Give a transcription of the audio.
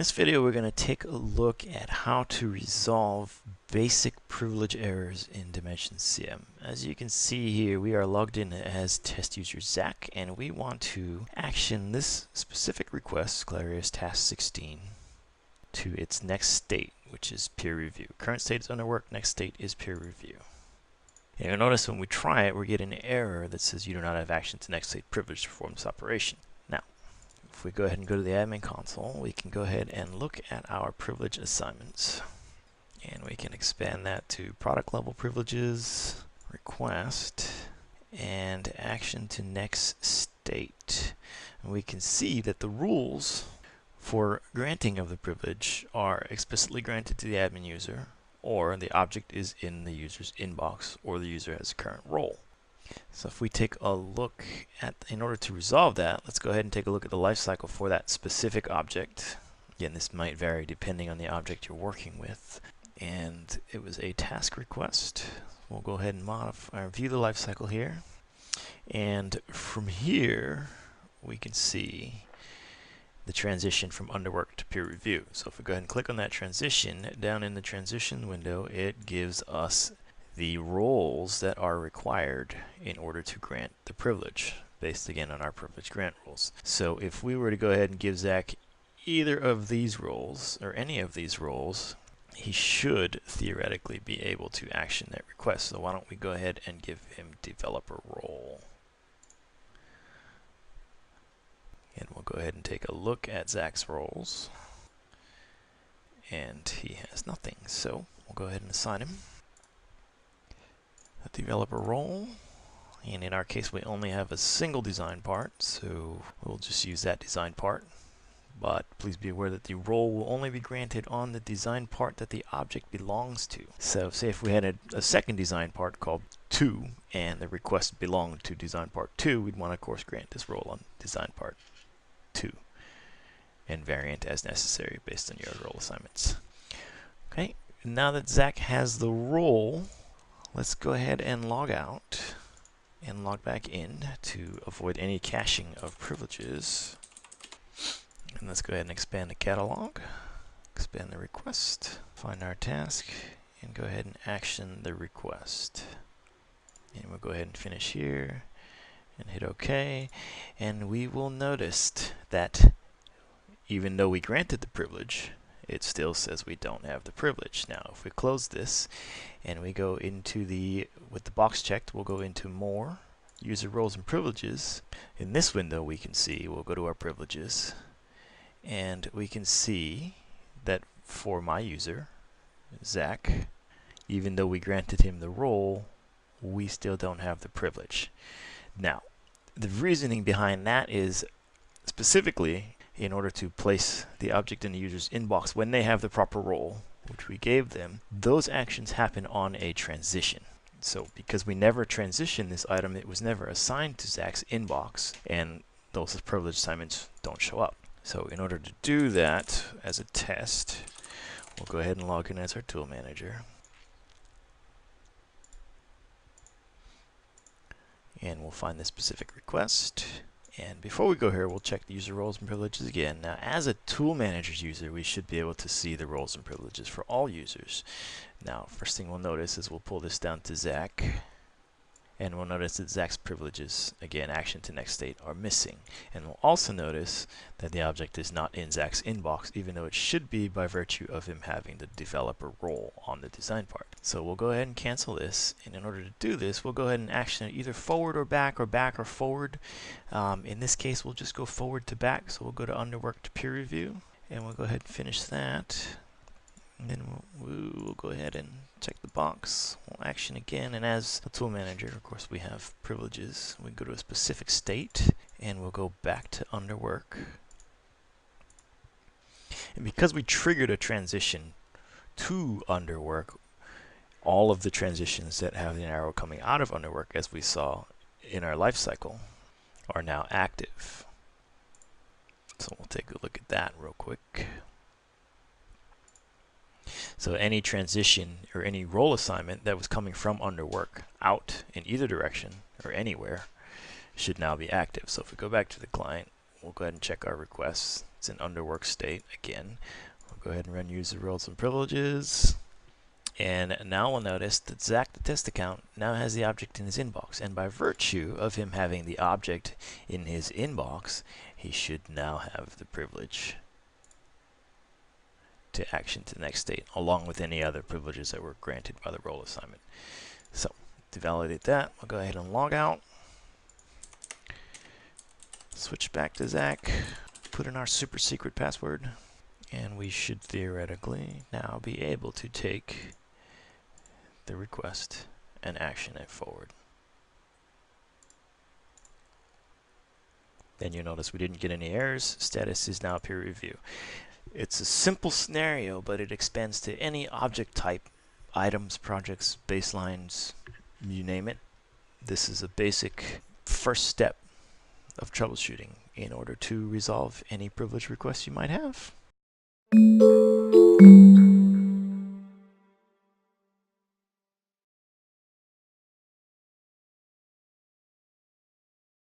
this video, we're going to take a look at how to resolve basic privilege errors in DimensionCM. As you can see here, we are logged in as test user Zach, and we want to action this specific request, Clarius task 16, to its next state, which is peer review. Current state is under work, next state is peer review. And you'll notice when we try it, we get an error that says you do not have action to next state privilege to perform this operation. Now, if we go ahead and go to the admin console, we can go ahead and look at our privilege assignments. And we can expand that to product level privileges, request, and action to next state. And we can see that the rules for granting of the privilege are explicitly granted to the admin user, or the object is in the user's inbox, or the user has a current role. So if we take a look at, in order to resolve that, let's go ahead and take a look at the lifecycle for that specific object. Again, this might vary depending on the object you're working with. And it was a task request. We'll go ahead and modify, view the lifecycle here. And from here, we can see the transition from underwork to peer review. So if we go ahead and click on that transition, down in the transition window, it gives us the roles that are required in order to grant the privilege, based again on our privilege grant rules. So if we were to go ahead and give Zach either of these roles, or any of these roles, he should theoretically be able to action that request. So why don't we go ahead and give him developer role. And we'll go ahead and take a look at Zach's roles. And he has nothing, so we'll go ahead and assign him a developer role. And in our case, we only have a single design part, so we'll just use that design part. But please be aware that the role will only be granted on the design part that the object belongs to. So say if we had a second design part called 2, and the request belonged to design part 2, we'd want to, of course, grant this role on design part 2, and variant as necessary based on your role assignments. Okay, now that Zach has the role, let's go ahead and log out and log back in to avoid any caching of privileges. And let's go ahead and expand the catalog, expand the request, find our task, and go ahead and action the request. And we'll go ahead and finish here and hit OK. And we will notice that even though we granted the privilege, it still says we don't have the privilege. Now, if we close this and we go into with the box checked, we'll go into More, User Roles and Privileges. In this window, we can see, we'll go to our privileges, and we can see that for my user, Zach, even though we granted him the role, we still don't have the privilege. Now, the reasoning behind that is specifically in order to place the object in the user's inbox when they have the proper role, which we gave them, those actions happen on a transition. So because we never transitioned this item, it was never assigned to Zach's inbox, and those privilege assignments don't show up. So in order to do that as a test, we'll go ahead and log in as our tool manager. And we'll find the specific request. And before we go here, we'll check the user roles and privileges again. Now, as a tool manager's user, we should be able to see the roles and privileges for all users. Now, first thing we'll notice is we'll pull this down to Zach. And we'll notice that Zach's privileges, again, action to next state, are missing. And we'll also notice that the object is not in Zach's inbox, even though it should be by virtue of him having the developer role on the design part. So we'll go ahead and cancel this. And in order to do this, we'll go ahead and action it either forward or back or forward. In this case, we'll just go forward to back. So we'll go to underwork to peer review. And we'll go ahead and finish that. And then we'll go ahead and check the box. We'll action again, and as a tool manager, of course, we have privileges. We go to a specific state, and we'll go back to underwork. And because we triggered a transition to underwork, all of the transitions that have the arrow coming out of underwork, as we saw in our life cycle, are now active. So we'll take a look at that real quick. So any transition or any role assignment that was coming from underwork out in either direction or anywhere should now be active. So if we go back to the client, we'll go ahead and check our requests It's an underwork state again. We'll go ahead and run user roles and privileges. And now we'll notice that Zach, the test account, now has the object in his inbox. And by virtue of him having the object in his inbox, he should now have the privilege to action to the next state, along with any other privileges that were granted by the role assignment. So, to validate that, we'll go ahead and log out. Switch back to Zach, put in our super secret password, and we should theoretically now be able to take the request and action it forward. Then you notice we didn't get any errors. Status is now peer review. It's a simple scenario, but it expands to any object type, items, projects, baselines, you name it. This is a basic first step of troubleshooting in order to resolve any privilege requests you might have.